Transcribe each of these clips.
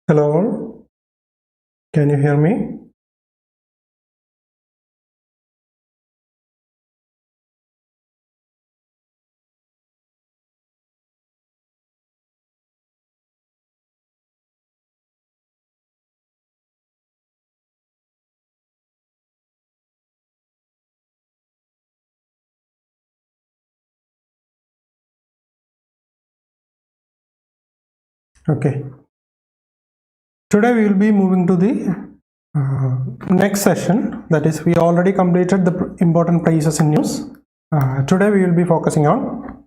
Hello, can you hear me? Okay. Today we will be moving to the next session. That is, we already completed the important prices in news. Today we will be focusing on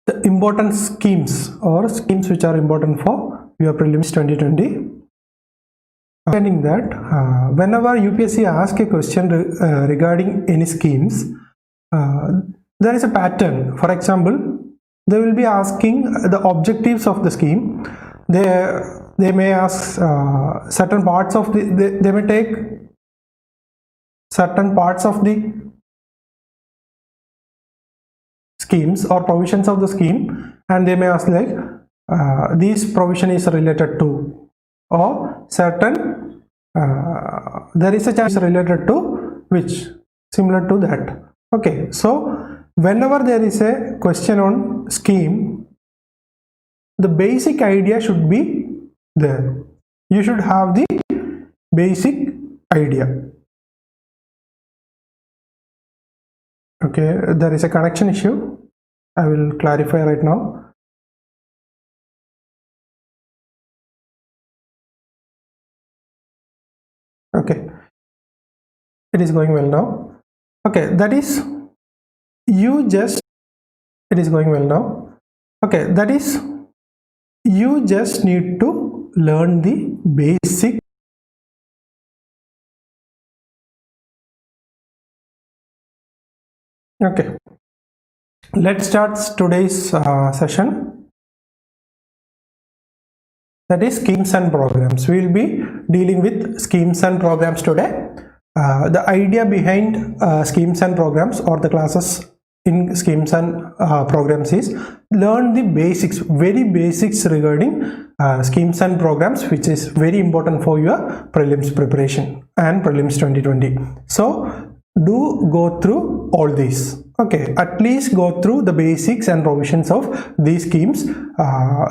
the important schemes or schemes which are important for your prelims 2020. Understanding that whenever UPSC asks a question regarding any schemes, there is a pattern. For example, they will be asking the objectives of the scheme. They may ask certain parts of the, they may take certain parts of the schemes or provisions of the scheme, and they may ask like this provision is related to, or certain there is a chance related to which, similar to that. Okay, so whenever there is a question on scheme, the basic idea should be there. You should have the basic idea. Okay, there is a connection issue. I will clarify right now. Okay, it is going well now. Okay, that is, you just, it is going well now. Okay, that is, you just need to learn the basic. Okay, let's start today's session. That is schemes and programs. We will be dealing with schemes and programs today. The idea behind schemes and programs, or the classes in schemes and programs, is learn the basics, very basics regarding schemes and programs, which is very important for your prelims preparation and prelims 2020. So do go through all these. Okay, at least go through the basics and provisions of these schemes.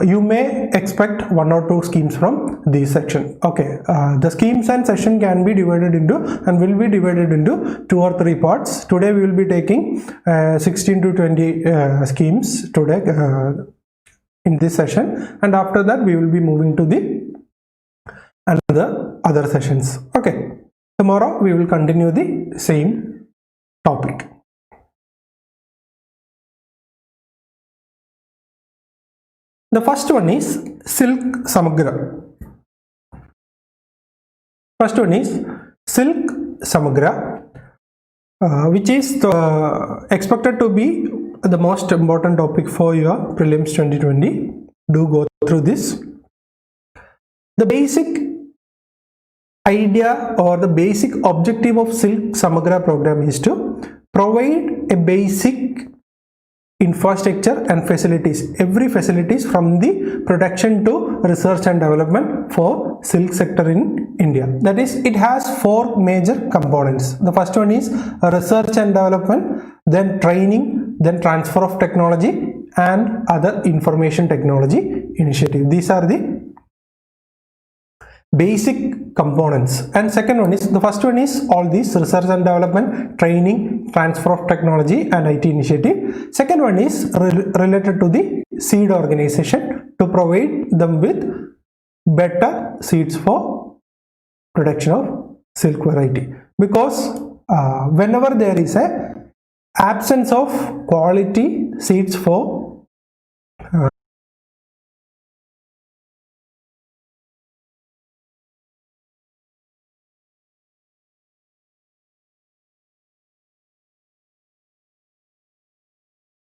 You may expect one or two schemes from this section. Okay, the schemes and session can be divided into, and will be divided into 2 or 3 parts. Today we will be taking 16 to 20 schemes today in this session, and after that we will be moving to the other sessions. Okay, tomorrow we will continue the same topic. The first one is silk samagra. First one is silk samagra, which is expected to be the most important topic for your prelims 2020. Do go through this. The basic idea or the basic objective of silk samagra program is to provide a basic infrastructure and facilities, every facilities from the production to research and development for silk sector in India. That is, it has 4 major components. The first one is research and development, then training, then transfer of technology, and other information technology initiative. These are the basic components. And second one is, the first one is all these: research and development, training, transfer of technology, and IT initiative. Second one is related to the seed organization, to provide them with better seeds for production of silk variety, because whenever there is a absence of quality seeds for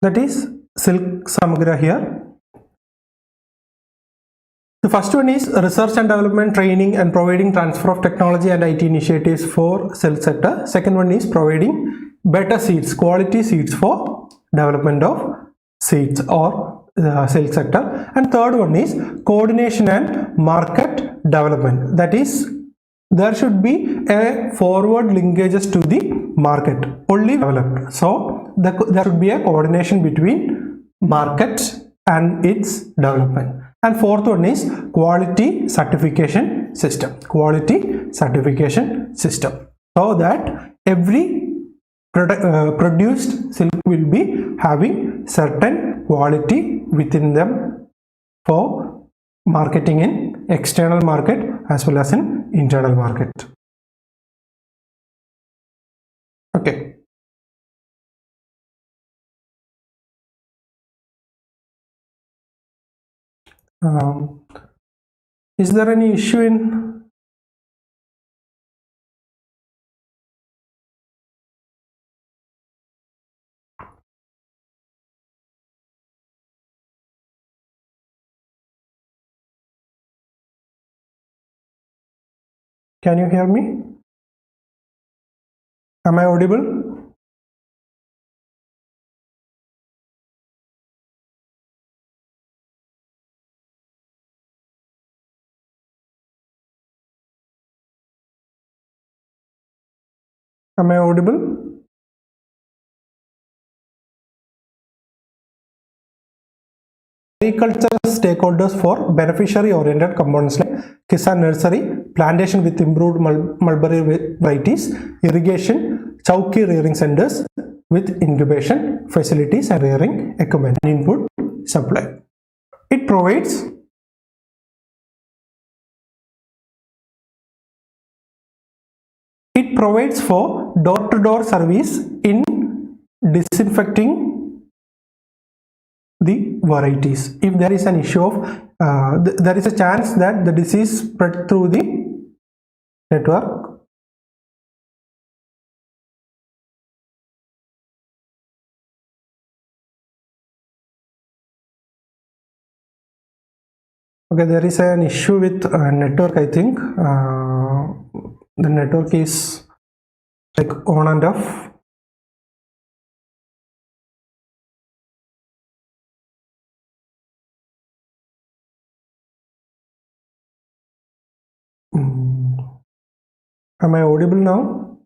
that is silk samagra here. The first one is research and development, training, and providing transfer of technology and IT initiatives for silk sector. Second one is providing better seeds, quality seeds for development of seeds or silk sector. And third one is coordination and market development. That is, there should be a forward linkages to the market only developed. So there should be a coordination between market and its development. And fourth one is quality certification system. Quality certification system. So that every produced silk will be having certain quality within them for marketing in external market as well as in internal market. Okay. Is there any issue in? Can you hear me? Am I audible? Am I audible? Agricultural stakeholders for beneficiary oriented components like Kisan nursery, plantation with improved mulberry varieties, irrigation, chowki rearing centers with incubation facilities and rearing equipment, input supply. It provides for door-to-door service in disinfecting the varieties. If there is an issue of there is a chance that the disease spread through the network. Okay, there is an issue with network. I think the network is like on and off. Am I audible now?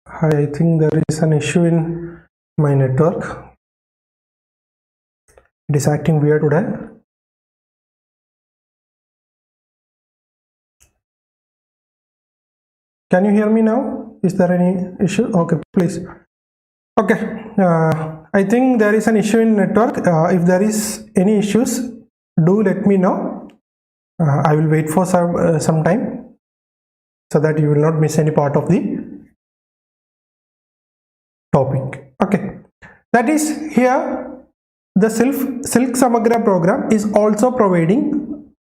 I think there is an issue in my network. It is acting weird today. Can you hear me now? Is there any issue? Okay, please. Okay, I think there is an issue in network. If there is any issues, do let me know. I will wait for some time so that you will not miss any part of the topic. Okay, that is here. The Silk Samagra program is also providing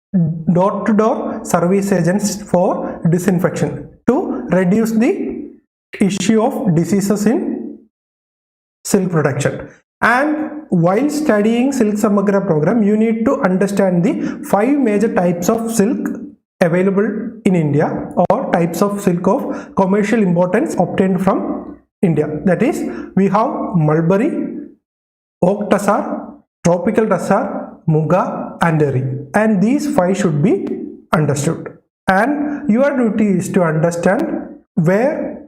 door-to-door service agents for disinfection to reduce the issue of diseases in silk production. And while studying Silk Samagra program, you need to understand the 5 major types of silk available in India, or types of silk of commercial importance obtained from India. That is, we have mulberry, oak tassar, tropical tassar, muga and deri, and these 5 should be understood. And your duty is to understand where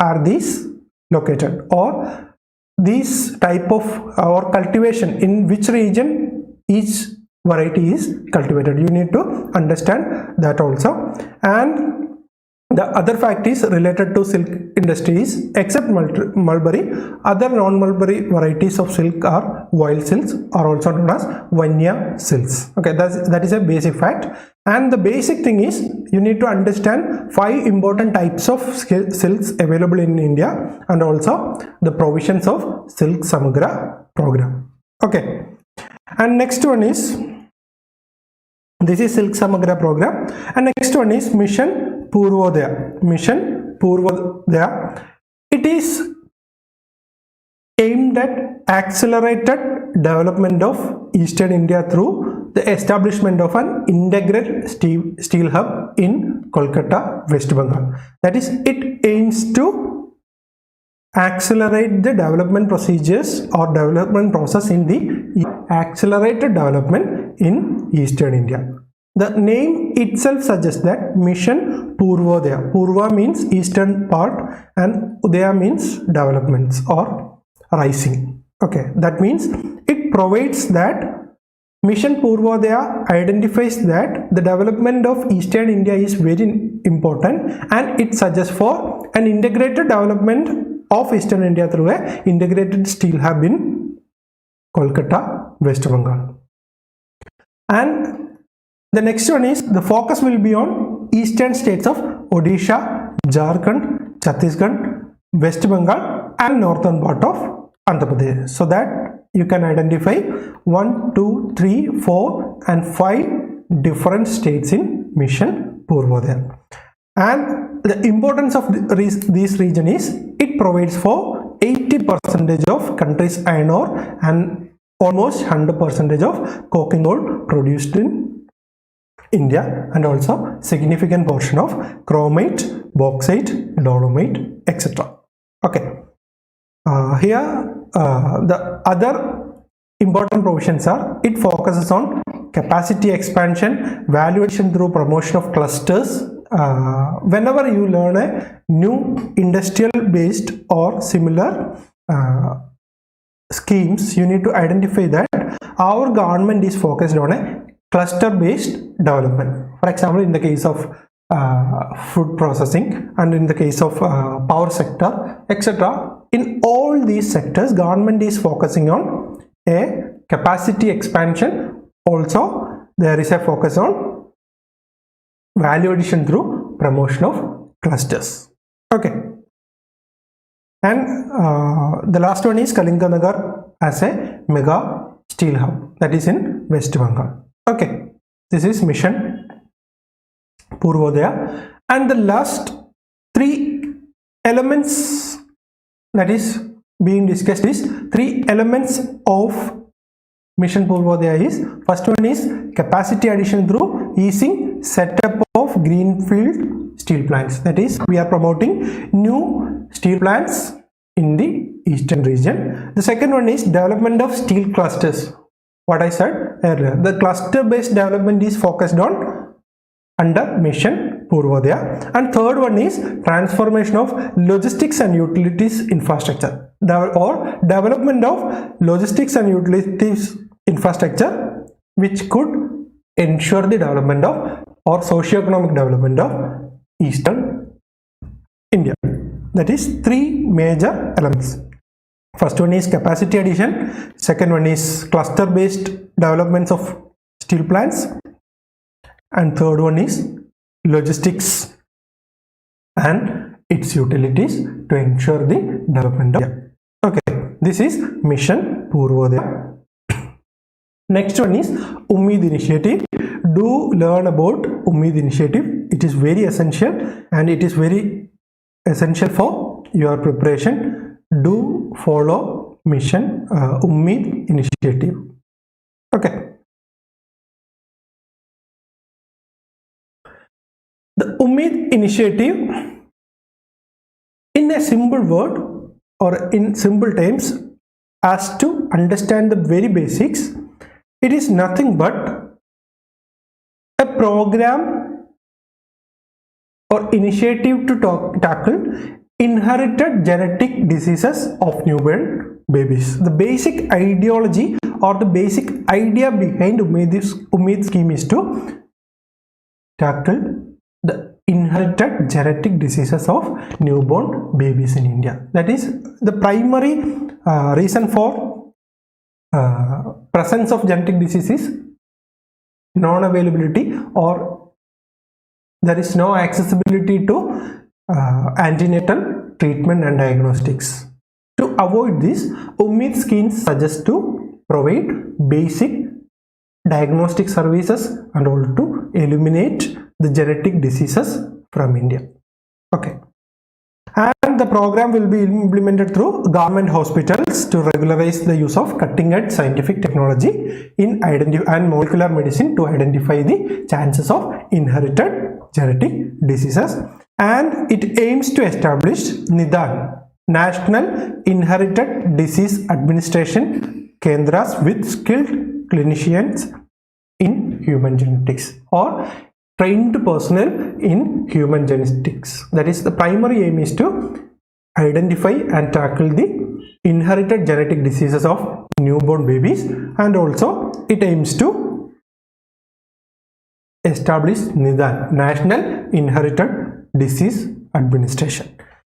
are these located, or these type of or cultivation, in which region each variety is cultivated. You need to understand that also. And the other fact is related to silk industries. Except mulberry, other non-mulberry varieties of silk are wild silks, are also known as Vanya silks. Okay, that is a basic fact. And the basic thing is, you need to understand 5 important types of silks available in India, and also the provisions of Silk Samagra program. Okay, and next one is, this is Silk Samagra program, and next one is Mission Purvodaya. Mission Purvodaya. It is aimed at accelerated development of Eastern India through the establishment of an integrated steel hub in Kolkata, West Bengal. That is, it aims to accelerate the development procedures or development process in the accelerated development in Eastern India. The name itself suggests that Mission Purvodaya. Purva means eastern part and Udaya means developments or rising. Okay, that means it provides that Mission Purvodaya identifies that the development of Eastern India is very important, and it suggests for an integrated development of Eastern India through a integrated steel hub in Kolkata, West Bengal. And the next one is the focus will be on eastern states of Odisha, Jharkhand, Chhattisgarh, West Bengal and northern part of Andhra Pradesh, so that you can identify 1, 2, 3, 4 and 5 different states in Mission Purvodaya. And the importance of this region is it provides for 80% of country's iron ore and almost 100% of coking coal produced in India, and also significant portion of chromite, bauxite, dolomite, etc. Okay. Here the other important provisions are, it focuses on capacity expansion, value addition through promotion of clusters. Whenever you learn a new industrial based or similar schemes, you need to identify that our government is focused on a cluster based development. For example, in the case of food processing and in the case of power sector, etc. In all these sectors, government is focusing on a capacity expansion. Also, there is a focus on value addition through promotion of clusters. Okay. And the last one is Kalinganagar as a mega steel hub, that is in West Bengal. Okay, this is Mission Purvodaya, and the last 3 elements that is being discussed is 3 elements of Mission Purvodaya is, first one is capacity addition through easing setup of greenfield steel plants. That is, we are promoting new steel plants in the eastern region. The second one is development of steel clusters. What I said earlier, the cluster based development is focused on under Mission Purvodaya. And third one is transformation of logistics and utilities infrastructure, or development of logistics and utilities infrastructure which could ensure the development of or socio-economic development of Eastern India. That is 3 major elements. First one is capacity addition, second one is cluster based developments of steel plants, and third one is logistics and its utilities to ensure the development of India. Okay, this is Mission Purvodaya. Next one is UMMID Initiative. Do learn about UMMID Initiative. It is very essential and it is very essential for your preparation. Do follow Mission UMMID Initiative. Okay. The UMMID Initiative, in a simple word or in simple terms, as to understand the very basics, it is nothing but a program or initiative to tackle inherited genetic diseases of newborn babies. The basic ideology or the basic idea behind UMMID scheme is to tackle the inherited genetic diseases of newborn babies in India. That is the primary reason for presence of genetic diseases, non-availability, or there is no accessibility to antenatal treatment and diagnostics. To avoid this, UMMID schemes suggest to provide basic diagnostic services and also to eliminate the genetic diseases from India. Okay. And And the program will be implemented through government hospitals to regularize the use of cutting-edge scientific technology in and molecular medicine to identify the chances of inherited genetic diseases. And it aims to establish NIDHAN, National Inherited Disease Administration Kendras with skilled clinicians in human genetics, or trained personnel in human genetics. That is, the primary aim is to identify and tackle the inherited genetic diseases of newborn babies, and also it aims to establish NIDHAN, National Inherited Disease Administration,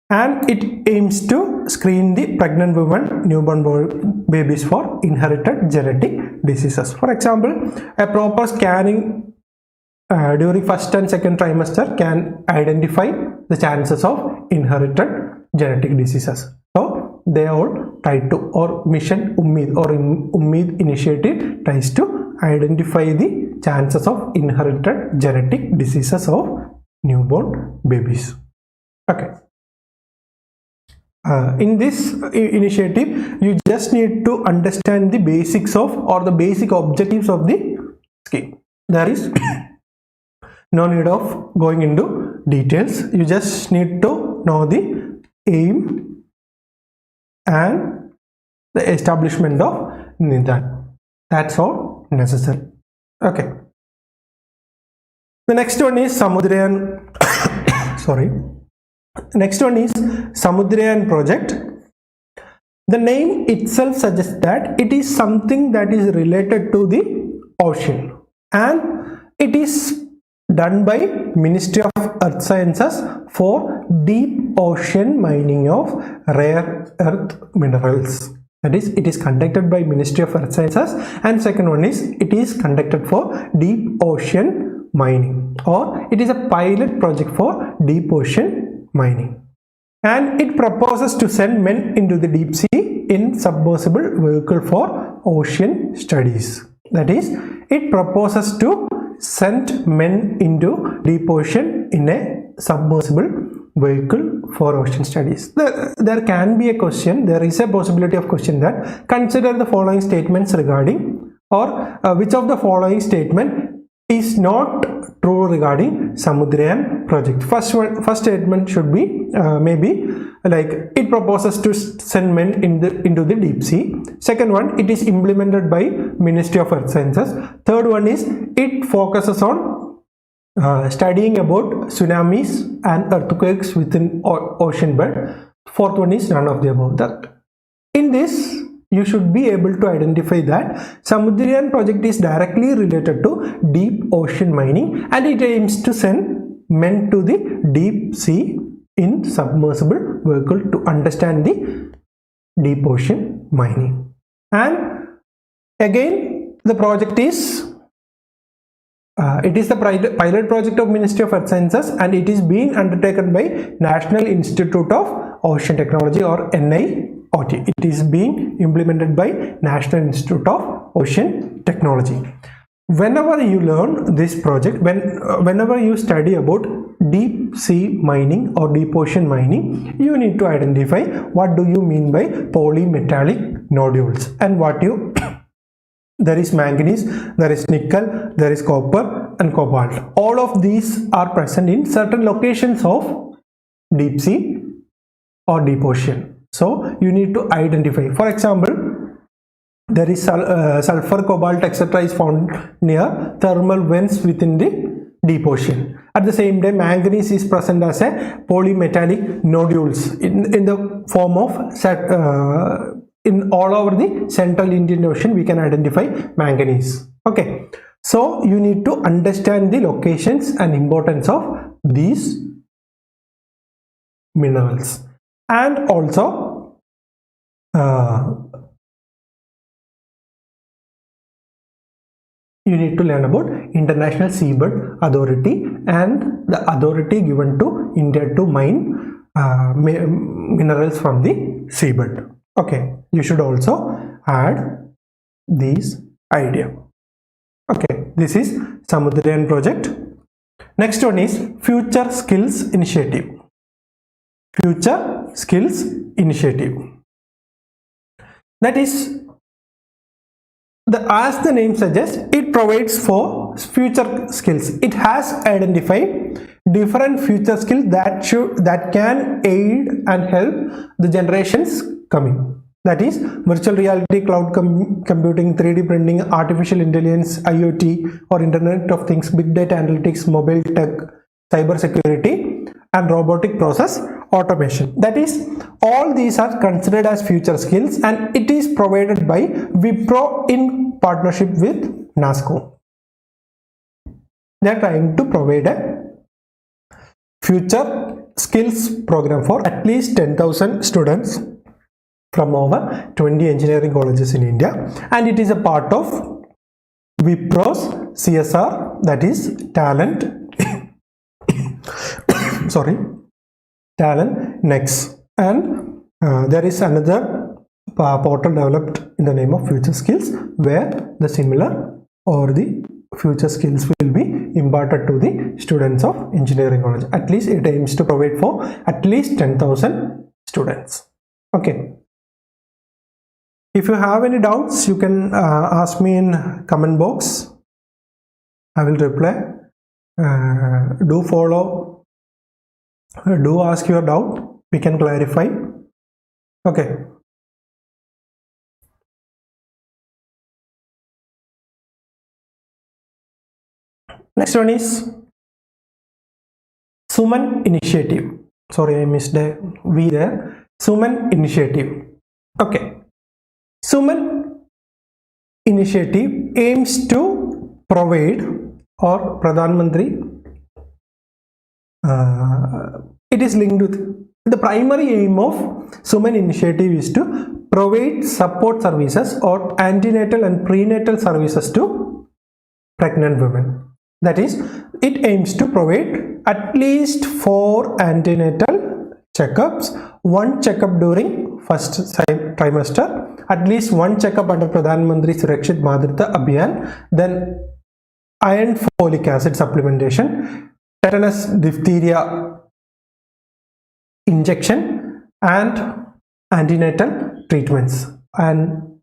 and it aims to screen the pregnant women, newborn babies for inherited genetic diseases. For example, a proper scanning during first and second trimester can identify the chances of inherited genetic diseases. So they all try to, or mission UMMID or UMMID Initiative tries to identify the chances of inherited genetic diseases of newborn babies. Okay. In this initiative, you just need to understand the basics of, or the basic objectives of the scheme. There is no need of going into details. You just need to know the aim and the establishment of NIDHAN. That's all necessary. Okay. The next one is Samudrayaan. Sorry. Next one is Samudrayaan Project. The name itself suggests that it is something that is related to the ocean, and it is done by Ministry of Earth Sciences for deep ocean mining of rare earth minerals. That is, it is conducted by Ministry of Earth Sciences, and second one is it is conducted for deep ocean mining, or it is a pilot project for deep ocean mining, and it proposes to send men into the deep sea in submersible vehicle for ocean studies. That is, it proposes to send men into deep ocean in a submersible vehicle for ocean studies. There can be a question, there is a possibility of question that consider the following statements regarding, or which of the following statement is not true regarding Samudrayaan project. First statement should be maybe like it proposes to send men into the deep sea. Second one, it is implemented by Ministry of Earth Sciences. Third one is it focuses on studying about tsunamis and earthquakes within ocean bed. Fourth one is none of the above. That in this you should be able to identify that Samudrayaan project is directly related to deep ocean mining, and it aims to send men to the deep sea in submersible vehicle to understand the deep ocean mining. And again, the project is it is the pilot project of Ministry of Earth Sciences, and it is being undertaken by National Institute of Ocean Technology, or NIOT. It is being implemented by National Institute of Ocean Technology. Whenever you learn this project, whenever you study about deep sea mining or deep ocean mining, you need to identify what do you mean by polymetallic nodules, and what you there is manganese, there is nickel, there is copper and cobalt. All of these are present in certain locations of deep sea or deep ocean. So you need to identify. For example, there is sulfur, cobalt, etc. is found near thermal vents within the deep ocean. At the same time, manganese is present as a polymetallic nodules in the form of in all over the central Indian Ocean. We can identify manganese. Okay, so you need to understand the locations and importance of these minerals, and also you need to learn about International Seabed Authority and the authority given to India to mine minerals from the seabed. Okay, you should also add these idea. Okay, this is Samudrayaan project. Next one is Future Skills Initiative. Future Skills Initiative. That is, as the name suggests, it provides for future skills. It has identified different future skills that can aid and help the generations coming. That is virtual reality, cloud computing, 3D printing, artificial intelligence, IoT or Internet of Things, big data analytics, mobile tech, cyber security and robotic process automation. That is, all these are considered as future skills, and it is provided by Wipro in partnership with NASCO. They are trying to provide a future skills program for at least 10,000 students from over 20 engineering colleges in India, and it is a part of Wipro's CSR, that is talent talent next. And there is another portal developed in the name of Future Skills, where the similar or the future skills will be imparted to the students of engineering college. At least it aims to provide for at least 10,000 students. Okay. If you have any doubts, you can ask me in comment box. I will reply. Do follow. Do ask your doubt. We can clarify. Okay. Next one is Suman Initiative. Sorry, I missed a V there. Suman Initiative. Okay. Suman Initiative aims to provide, or Pradhan Mantri, it is linked with the primary aim of Suman Initiative is to provide support services or antenatal and prenatal services to pregnant women. That is, it aims to provide at least 4 antenatal checkups, 1 checkup during first trimester, at least 1 checkup under Pradhan Mantri Surakshit Matritva Abhiyan, then iron folic acid supplementation, tetanus diphtheria injection and antenatal treatments, and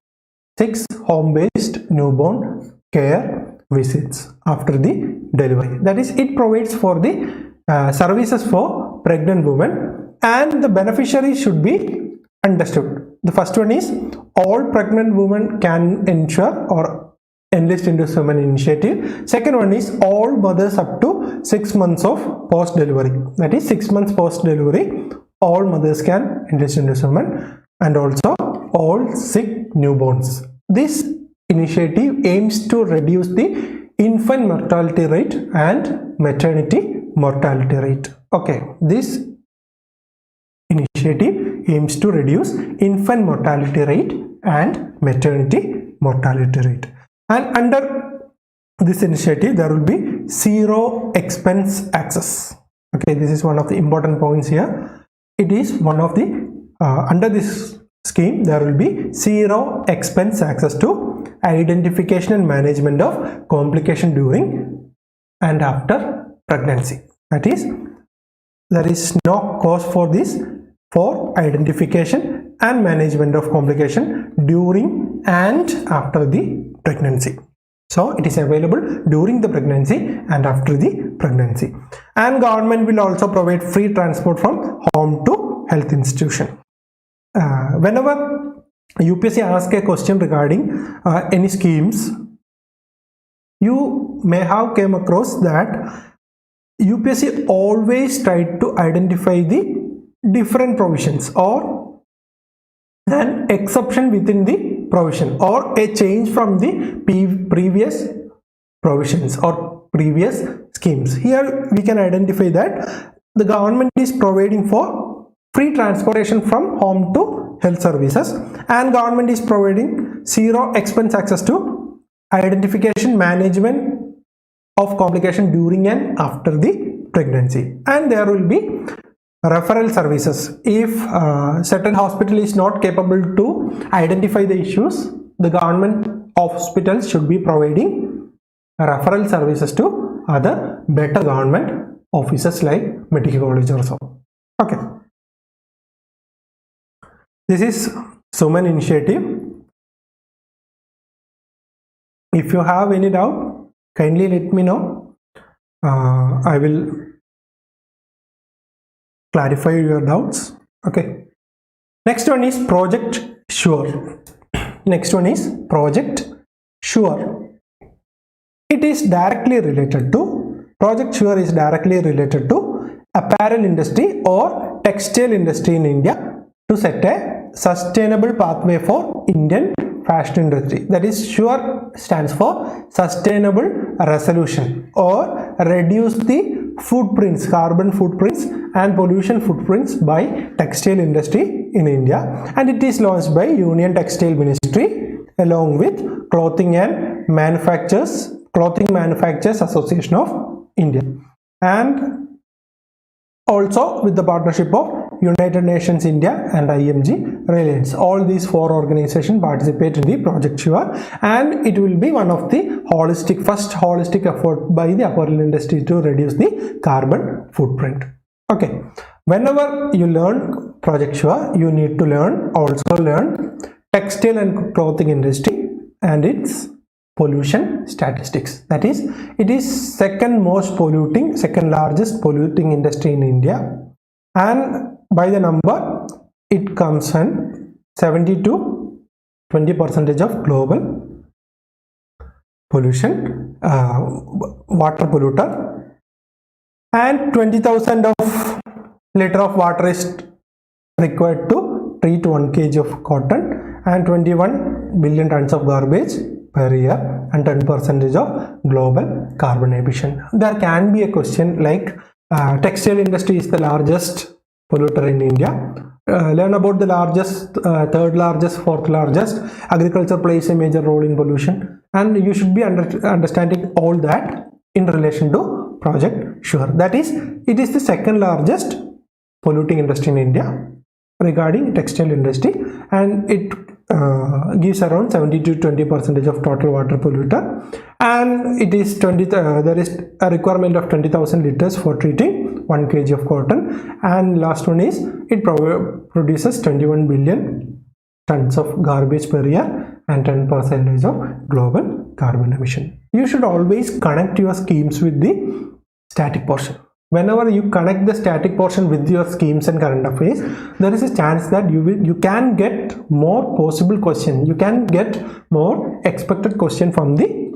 6 home-based newborn care visits after the delivery. That is, it provides for the services for pregnant women, and the beneficiaries should be understood. The first one is all pregnant women can ensure or enlist into Suman Initiative. Second one is all mothers up to 6 months of post-delivery. That is, 6 months post-delivery, all mothers can enlist into Suman, and also all sick newborns. This initiative aims to reduce the infant mortality rate and maternity mortality rate. Okay, this initiative aims to reduce infant mortality rate and maternity mortality rate. And under this initiative, there will be zero expense access. Okay, this is one of the important points here. It is one of the under this scheme, there will be zero expense access to identification and management of complication during and after pregnancy. That is, there is no cost for this, for identification and management of complication during and after the pregnancy. So it is available during the pregnancy and after the pregnancy. And government will also provide free transport from home to health institution. Whenever UPSC asks a question regarding any schemes, you may have came across that UPSC always tried to identify the different provisions or an exception within the provision or a change from the previous provisions or previous schemes. Here we can identify that the government is providing for free transportation from home to health services, and government is providing zero expense access to identification, management of complication during and after the pregnancy, and there will be referral services. If certain hospital is not capable to identify the issues, the government hospitals should be providing referral services to other better government offices like medical college or so. Okay, This is Suman Initiative. If you have any doubt, kindly let me know. I will clarify your doubts. Okay. Next one is Project Sure. Next one is Project Sure. It is directly related to, Project Sure is directly related to apparel industry or textile industry in India to set a sustainable pathway for Indian fashion industry. That is, SURE stands for Sustainable Resolution, or reduce the footprints, carbon footprints and pollution footprints by textile industry in India, and it is launched by Union Textile Ministry along with Clothing Manufacturers Association of India, and also with the partnership of United Nations India and IMG Reliance. All these four organizations participate in the Project Sure, and it will be one of the first holistic effort by the apparel industry to reduce the carbon footprint. Okay, whenever you learn Project Sure, you need to learn textile and clothing industry and its pollution statistics. That is, it is second largest polluting industry in India, and by the number it comes in 70 to 20% of global pollution, water polluter, and 20,000 of liter of water is required to treat 1 kg of cotton, and 21 billion tons of garbage per year, and 10% of global carbon emission. There can be a question like textile industry is the largest polluter in India. Learn about the largest, third largest, fourth largest. Agriculture plays a major role in pollution, and you should be understanding all that in relation to Project Sure. That is, it is the second largest polluting industry in India regarding textile industry, and it gives around 70 to 20% of total water polluter, and it is there is a requirement of 20,000 liters for treating 1 kg of cotton, and last one is it produces 21 billion tons of garbage per year and 10% of global carbon emission. You should always connect your schemes with the static portion. Whenever you connect the static portion with your schemes and current affairs, there is a chance that you can get more possible question. You can get more expected question from the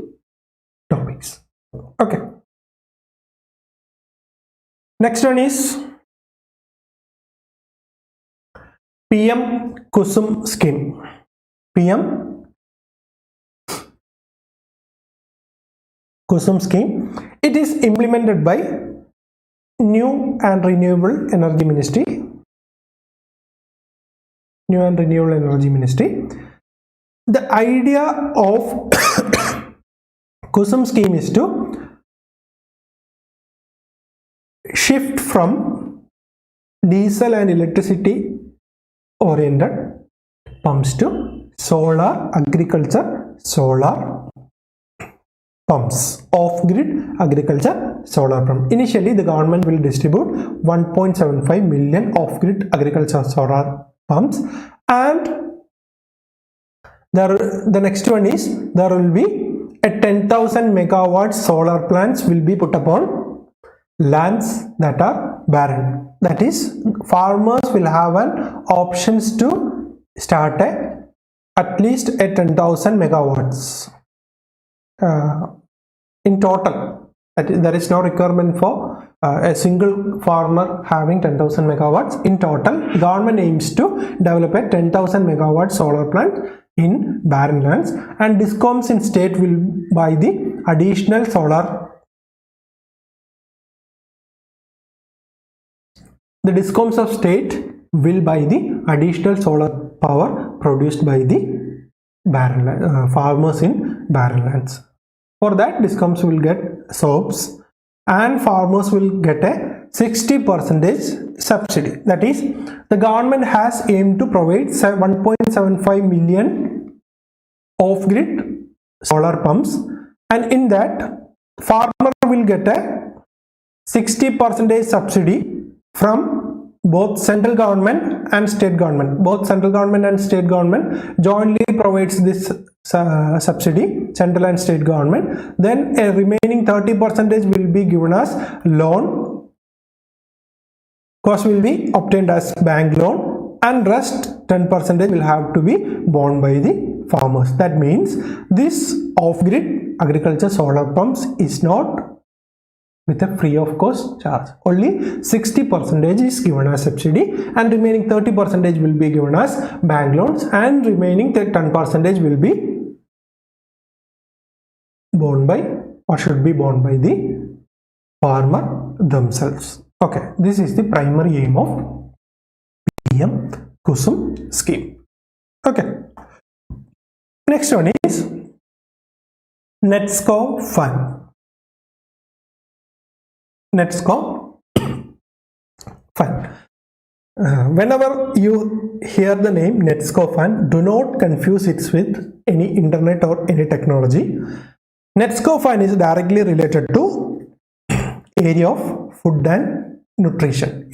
topics. Okay. Next one is PM Kusum Scheme. PM Kusum Scheme. It is implemented by New and Renewable Energy Ministry. The idea of Kusum Scheme is to shift from diesel and electricity oriented pumps to solar agriculture, solar pumps, off-grid agriculture solar pump. Initially, the government will distribute 1.75 million off-grid agriculture solar pumps, and the next one is there will be a 10,000 megawatt solar plants will be put upon lands that are barren. That is, farmers will have an options to start at least a 10,000 megawatts in total. There is no requirement for a single farmer having 10,000 megawatts. In total, government aims to develop a 10,000 megawatt solar plant in barren lands, and discoms in state will buy the additional solar. The discoms of state will buy the additional solar power produced by the barren farmers in barren lands. For that, discoms will get SOPs, and farmers will get a 60% subsidy. That is, the government has aimed to provide 1.75 million off-grid solar pumps, and in that, farmer will get a 60% subsidy from both central government and state government, jointly provides this subsidy, central and state government. Then a remaining 30% will be given as loan, cost will be obtained as bank loan, and rest 10% will have to be borne by the farmers. That means this off-grid agriculture solar pumps is not with a free of cost charge. Only 60% is given as subsidy, and remaining 30% will be given as bank loans, and remaining 10% will be borne by, or should be borne by, the farmer themselves. Okay, this is the primary aim of PM Kusum scheme. Okay, next one is NETSCO fund. NETSCO fund. Whenever you hear the name NETSCO fund, do not confuse it with any internet or any technology. NETSCO fund is directly related to area of food and nutrition,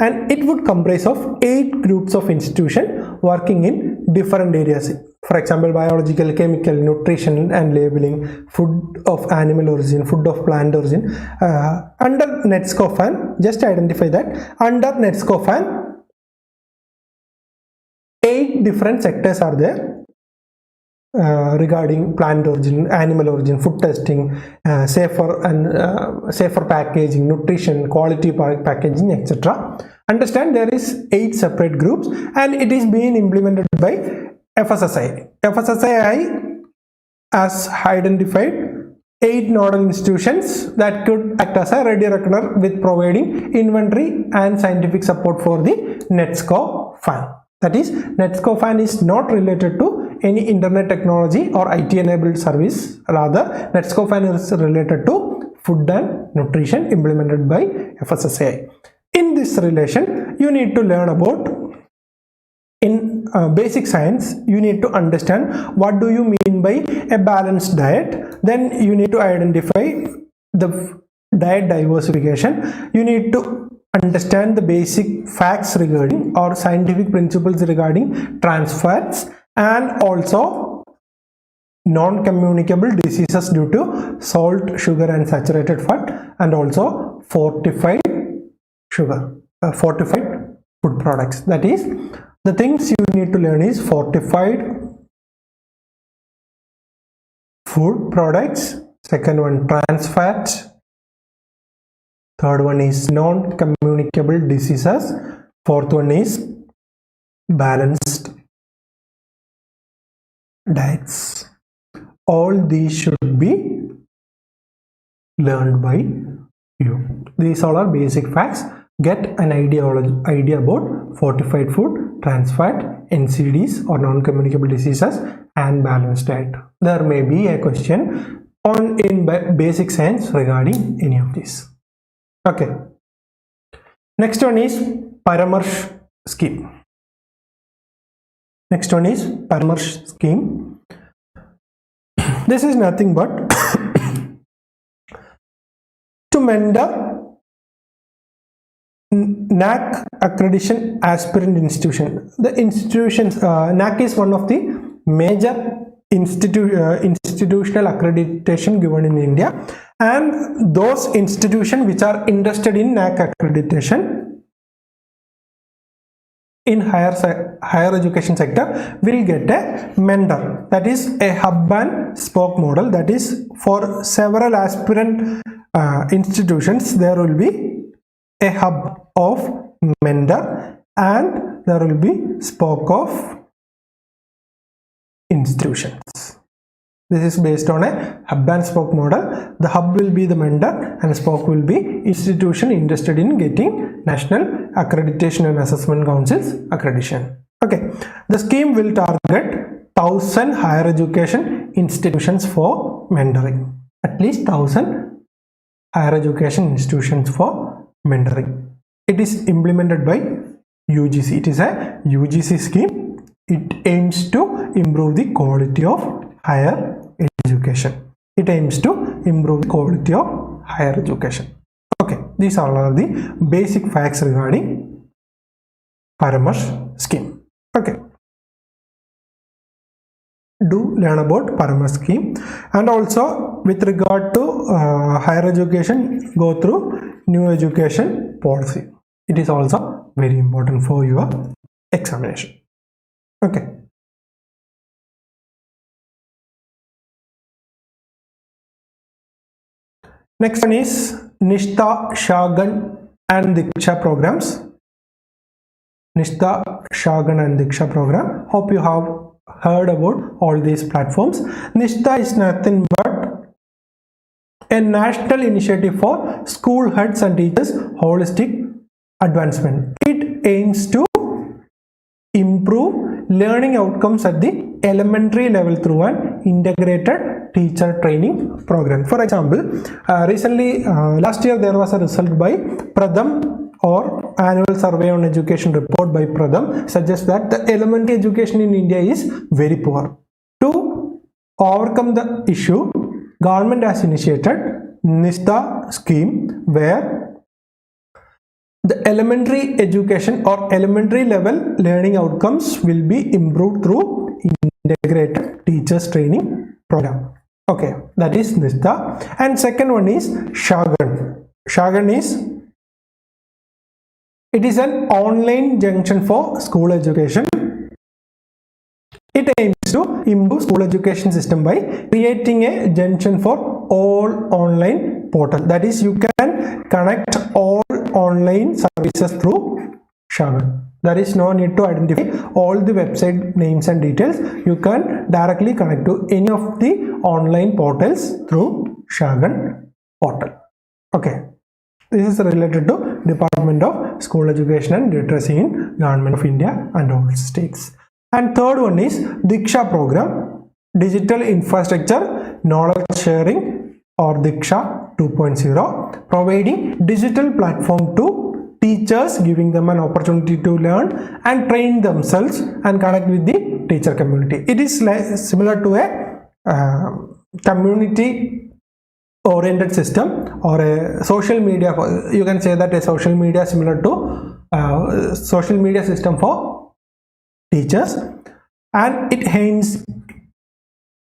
and it would comprise of 8 groups of institutions working in different areas. For example, biological, chemical, nutrition and labeling, food of animal origin, food of plant origin. Under NETSCO fund, just identify that under NETSCO fund, 8 different sectors are there. Regarding plant origin, animal origin, food testing, safer packaging, nutrition, quality packaging, etc. Understand there is 8 separate groups, and it is being implemented by FSSAI. FSSAI has identified 8 nodal institutions that could act as a ready reckoner with providing inventory and scientific support for the NETSCO fund. That is, NETSCO fund is not related to any internet technology or IT enabled service. Rather, NETSCO fund is related to food and nutrition implemented by FSSAI. In this relation, you need to learn about, in basic science, you need to understand what do you mean by a balanced diet. Then you need to identify the diet diversification. You need to understand the basic facts regarding or scientific principles regarding trans fats, and also non-communicable diseases due to salt, sugar and saturated fat, and also fortified sugar, fortified food products. That is, the things you need to learn is fortified food products, second one trans fat, third one is non-communicable diseases, fourth one is balanced diets. All these should be learned by you. These all are basic facts. Get an idea about fortified food, trans fat, NCDs or non-communicable diseases, and balanced diet. There may be a question in basic science regarding any of these. Okay. Next one is Paramarsh scheme. Paramarsh scheme. This is nothing but to mentor NAC accreditation aspirant institution. The institutions, NAC is one of the major institutional accreditation given in India, and those institutions which are interested in NAC accreditation in higher education sector will get a mentor. That is a hub and spoke model. That is, for several aspirant institutions there will be a hub of mentor and there will be spoke of institutions. This is based on a hub and spoke model. The hub will be the mentor and spoke will be institution interested in getting National Accreditation and Assessment Council's accreditation. Okay, the scheme will target 1,000 higher education institutions for mentoring. At least 1,000 higher education institutions for mentoring. It is implemented by UGC. It is a UGC scheme. It aims to improve the quality of higher education. Okay, these all are the basic facts regarding Paramarsh scheme. Okay, do learn about Paramarsh scheme, and also with regard to higher education, go through new education policy. It is also very important for your examination. Okay. Next one is Nishtha, Shagun and Diksha programs. Nishtha, Shagun and Diksha program. Hope you have heard about all these platforms. Nishtha is nothing but a national initiative for school heads and teachers holistic advancement. It aims to improve learning outcomes at the elementary level through an integrated teacher training program. For example, recently last year there was a result by Pradham, or annual survey on education report by Pradham suggests that the elementary education in India is very poor. To overcome the issue, government has initiated Nishtha scheme, where the elementary education or elementary level learning outcomes will be improved through integrated teachers training program. Okay, that is Nishtha. And second one is Shagun. Shagun is, it is an online junction for school education. It aims to improve school education system by creating a junction for all online portal. That is, you can connect all online services through Shagun. There is no need to identify all the website names and details. You can directly connect to any of the online portals through Shagun portal. Okay. This is related to Department of School Education and Literacy in Government of India and all states. And third one is Diksha program, Digital Infrastructure Knowledge Sharing, or Diksha 2.0, providing digital platform to teachers, giving them an opportunity to learn and train themselves and connect with the teacher community. It is similar to a community oriented system, or a social media, you can say that a social media similar to social media system for teachers, and it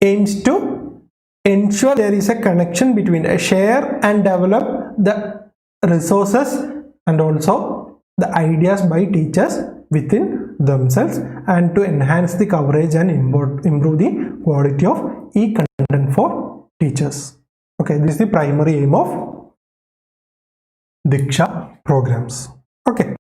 aims to ensure there is a connection between a share and develop the resources and also the ideas by teachers within themselves, and to enhance the coverage and improve the quality of e-content for teachers. Okay, this is the primary aim of Diksha programs. Okay.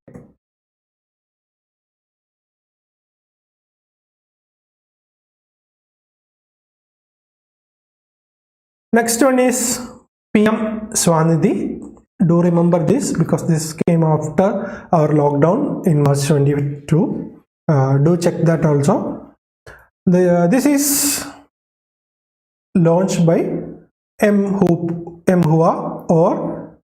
Next one is PM SVANidhi. Do remember this because this came after our lockdown in March 22. Do check that also. This is launched by MHUA, or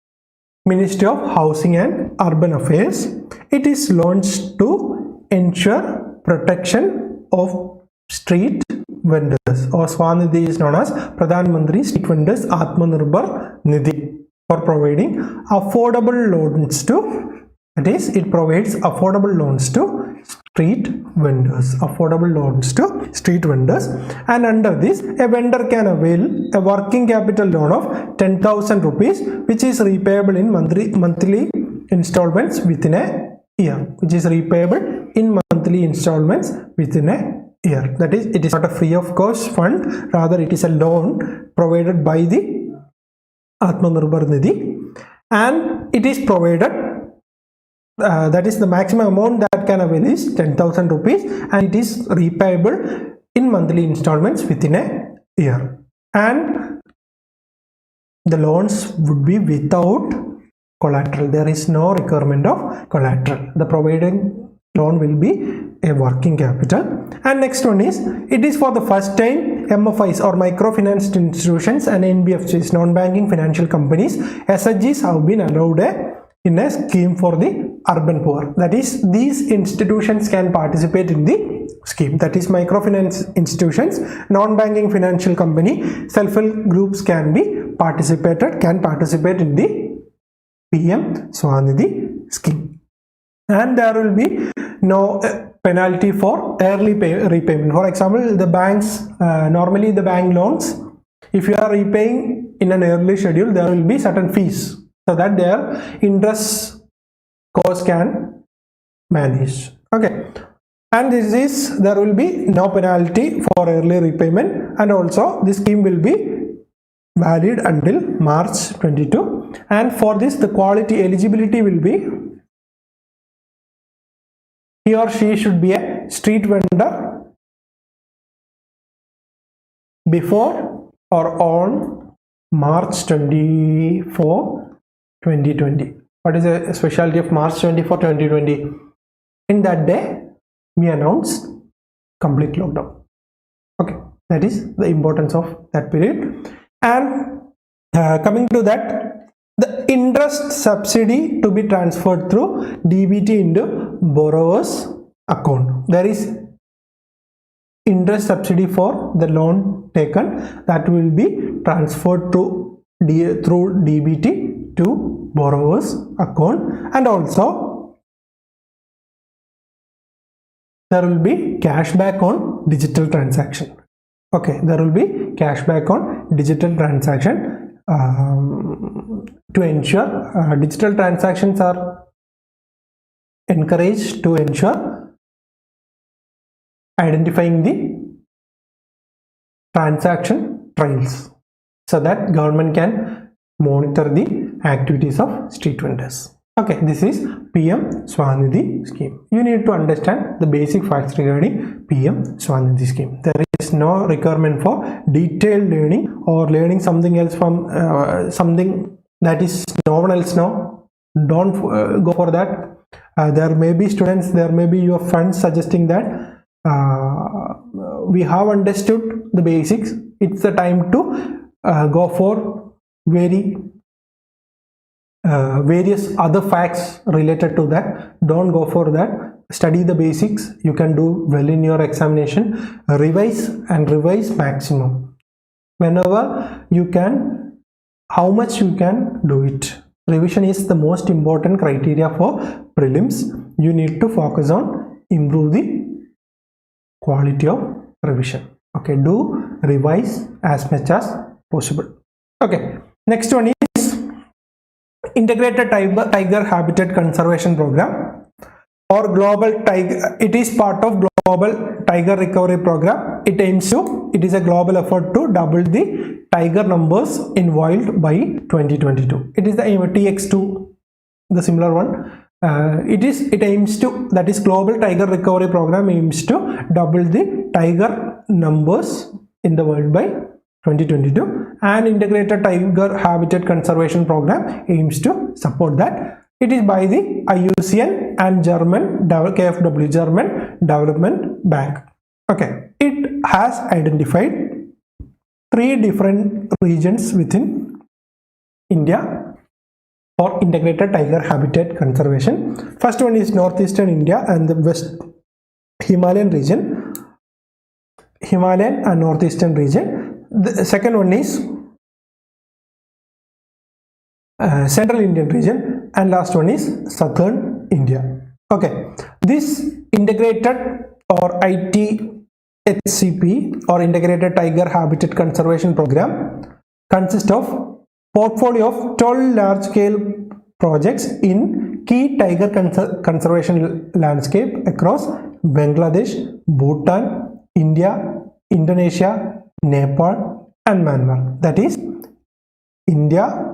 Ministry of Housing and Urban Affairs. It is launched to ensure protection of street vendors, or SVANidhi is known as Pradhan Mantri Street Vendors Atmanirbhar Nidhi, for providing affordable loans to, that is, it provides affordable loans to street vendors, and under this a vendor can avail a working capital loan of 10,000 rupees, which is repayable in monthly installments within a year, That is, it is not a free of cost fund, rather it is a loan provided by the Atmanirbhar Nidhi, and it is provided, that is the maximum amount that can avail is 10,000 rupees, and it is repayable in monthly installments within a year, and the loans would be without collateral. There is no requirement of collateral. The provided loan will be a working capital. And next one is, it is for the first time MFIs, or microfinance institutions, and NBFCs, non-banking financial companies, SHGs, have been allowed in a scheme for the urban poor. That is, these institutions can participate in the scheme. That is, microfinance institutions, non-banking financial company, self-help groups can participate in the PM SVANidhi scheme. And there will be no penalty for early repayment. For example, the banks, normally the bank loans, if you are repaying in an early schedule, there will be certain fees so that their interest cost can manage. Okay, and this is, there will be no penalty for early repayment, and also this scheme will be valid until March 22. And for this, the quality eligibility will be, he or she should be a street vendor before or on March 24, 2020. What is the specialty of March 24, 2020? In that day, we announced complete lockdown. Okay, that is the importance of that period. And coming to that, the interest subsidy to be transferred through DBT into borrower's account. There is interest subsidy for the loan taken that will be transferred to through DBT to borrower's account, and also there will be cashback on digital transaction. Okay, there will be cashback on digital transaction to ensure digital transactions are encouraged, to ensure identifying the transaction trails so that government can monitor the activities of street vendors. Okay, this is PM SVANidhi scheme. You need to understand the basic facts regarding PM SVANidhi scheme. There is no requirement for detailed learning or learning something else from something that is no one else know. Don't go for that. There may be students, there may be your friends suggesting that we have understood the basics. It's the time to go for various other facts related to that. Don't go for that. Study the basics. You can do well in your examination. Revise and revise maximum. Whenever you can, how much you can do it. Revision is the most important criteria for prelims. You need to focus on improve the quality of revision. Okay, do revise as much as possible. Okay, next one is Integrated Tiger Habitat Conservation Program or Global Tiger. It is part of Global Tiger Recovery Program. It aims to, it is a global effort to double the tiger numbers in wild by 2022. It is the TX2, the similar one. It aims to, that is Global Tiger Recovery Program aims to double the tiger numbers in the world by 2022, and Integrated Tiger Habitat Conservation Program aims to support that. It is by the IUCN and German KfW, German Development Bank. Okay, it has identified 3 different regions within India for integrated tiger habitat conservation. First one is northeastern India and the west Himalayan region, Himalayan and northeastern region. The second one is Central Indian region, and last one is Southern India. Okay, this integrated or ITHCP or Integrated Tiger Habitat Conservation Program consists of portfolio of 12 large-scale projects in key tiger conservation landscape across Bangladesh, Bhutan, India, Indonesia, Nepal and Myanmar. That is India,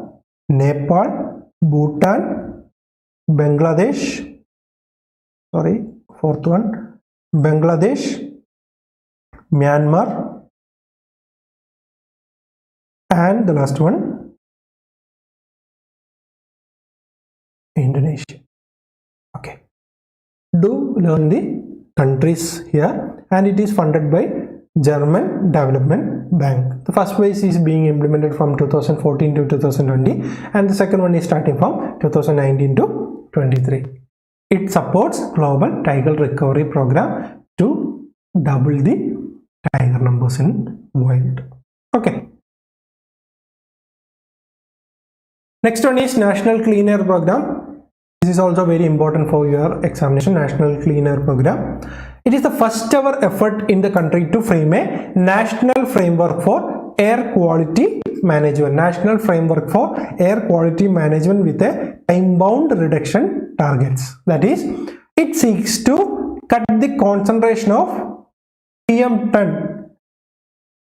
Nepal, Bhutan, Bangladesh, fourth one, Bangladesh, Myanmar, and the last one, Indonesia. Okay, do learn the countries here, and it is funded by German Development Bank. The first phase is being implemented from 2014 to 2020, and the second one is starting from 2019 to 23. It supports Global Tiger Recovery Program to double the tiger numbers in wild. Okay. Next one is National Clean Air Program. This is also very important for your examination. National Clean Air Program. It is the first ever effort in the country to frame a national framework for air quality management. National framework for air quality management with a time-bound reduction targets. That is, it seeks to cut the concentration of PM10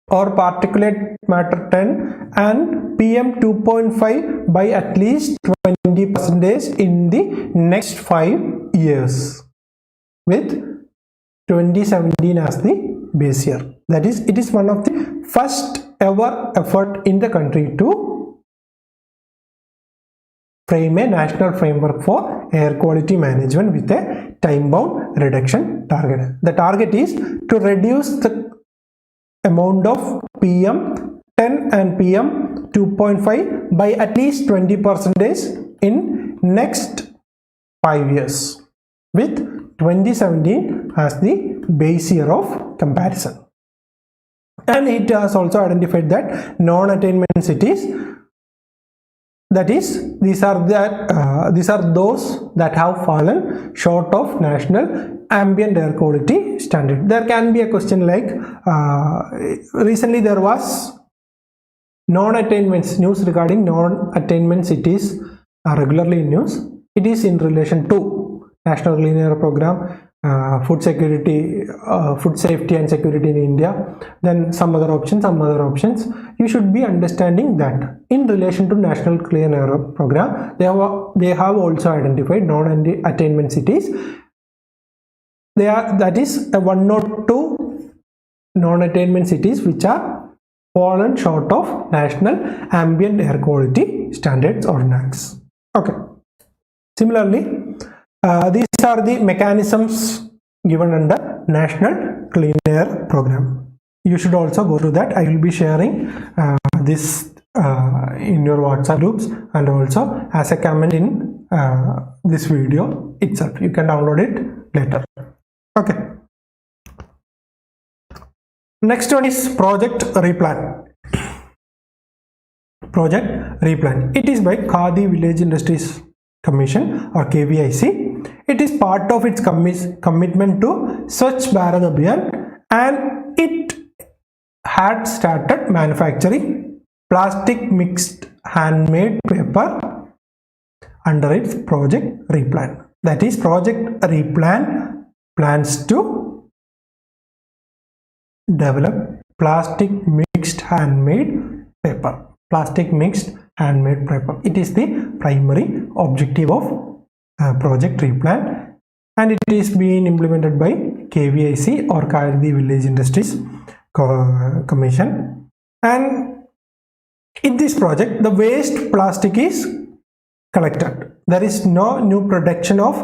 or particulate matter 10 and PM 2.5 by at least 20% in the next 5 years, with 2017 as the base year. That is, it is one of the first ever effort in the country to frame a national framework for air quality management with a time-bound reduction target. The target is to reduce the amount of PM 10 and PM 2.5 by at least 20% in next 5 years, with 2017 as the base year of comparison. And it has also identified that non-attainment cities, that is, these are those that have fallen short of national ambient air quality standard. There can be a question like, recently there was non-attainments news regarding non-attainment cities regularly in news. It is in relation to National Clean Air Program, food security, food safety and security in India, then some other options. You should be understanding that in relation to National Clean Air Program, they have also identified non-attainment cities. That is a 1 or 2 non-attainment cities which are fallen short of National Ambient Air Quality Standards or NAQS. Okay. Similarly, these are the mechanisms given under National Clean Air Program. You should also go through that. I will be sharing this in your WhatsApp groups and also as a comment in this video itself. You can download it later. Okay. Next one is Project Replan. Project Replan. It is by Khadi Village Industries Commission or KVIC. It is part of its commitment to Swachh Bharat Abhiyan, and it had started manufacturing plastic mixed handmade paper under its Project Replan. That is, Project Replan plans to develop plastic mixed handmade paper. Plastic mixed handmade paper. It is the primary objective of Project Replan, and it is being implemented by KVIC or Khadi Village Industries Commission. And in this project, the waste plastic is collected. There is no new production of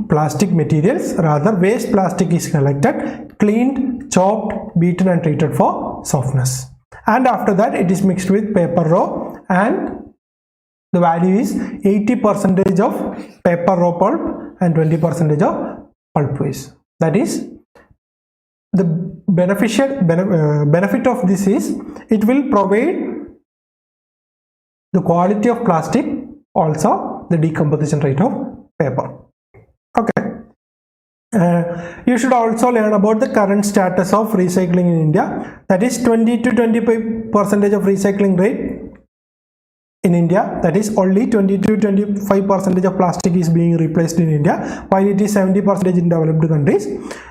plastic materials, rather waste plastic is collected, cleaned, chopped, beaten and treated for softness. And after that it is mixed with paper raw, and the value is 80% of paper raw pulp and 20% of pulp waste. That is, the benefit of this is it will provide the quality of plastic, also the decomposition rate of paper. Okay. You should also learn about the current status of recycling in India. That is 20 to 25% of recycling rate in India. That is, only 20 to 25% of plastic is being replaced in India, while it is 70% in developed countries.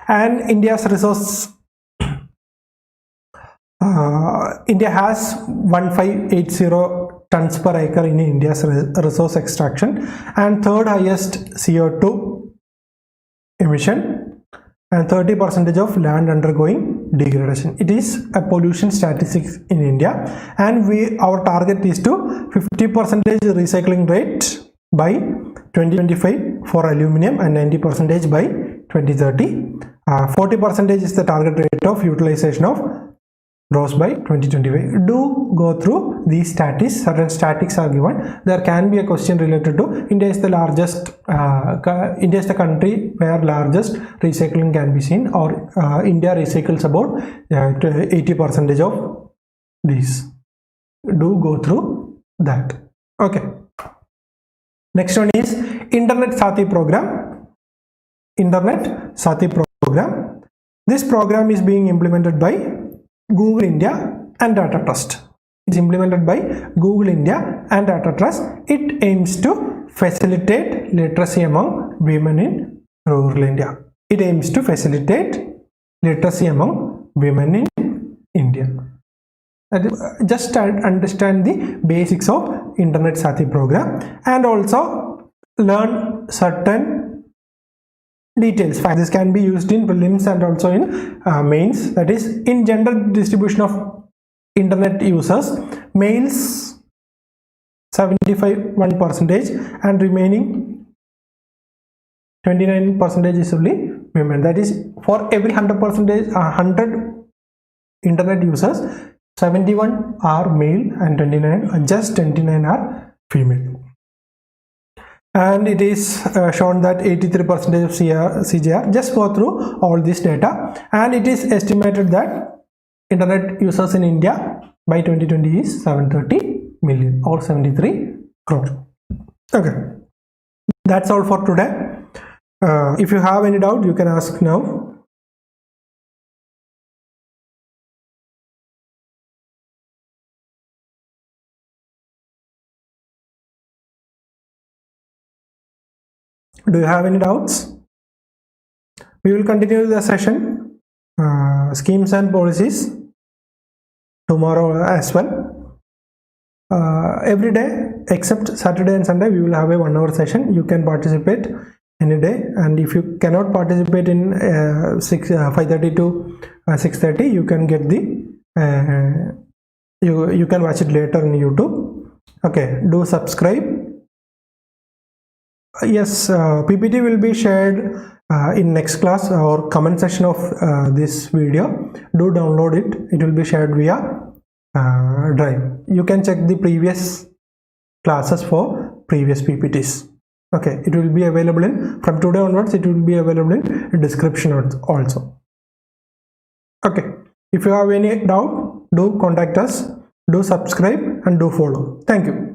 And India's resource, India has 1580 tons per acre in India's resource extraction, and third highest CO2 emission, and 30% of land undergoing degradation. It is a pollution statistics in India, and our target is to 50% recycling rate by 2025 for aluminium and 90% by 2030. 40% is the target rate of utilization of ROS by 2025. Do go through these statistics. Certain statistics are given. There can be a question related to India is the largest, India is the country where largest recycling can be seen, or India recycles about 80% of these. Do go through that. Okay. Next one is Internet Saathi program. Internet Saathi program. This program is being implemented by Google India and Data Trust. It's implemented by Google India and Data Trust. It aims to facilitate literacy among women in rural India. It aims to facilitate literacy among women in India. Just understand the basics of Internet Saathi program and also learn certain details. This can be used in prelims and also in mains. That is, in general distribution of internet users, males 75% and remaining 29% is only women. That is, for every 100 internet users, 71 are male and 29 are female. And it is shown that 83% of CJR. Just go through all this data, and it is estimated that internet users in India by 2020 is 730 million or 73 crore. Okay, that's all for today. If you have any doubt, you can ask now. Do you have any doubts? We will continue the session, schemes and policies, tomorrow as well. Every day except Saturday and Sunday, we will have a 1 hour session. You can participate any day, and if you cannot participate in 5:30 to 6:30, you can get the you can watch it later on YouTube. Okay, do subscribe. Yes, PPT will be shared in next class or comment section of this video. Do download it. It will be shared via Drive. You can check the previous classes for previous PPTs. Okay, it will be available in, from today onwards, it will be available in description also. Okay, if you have any doubt, do contact us, do subscribe and do follow. Thank you.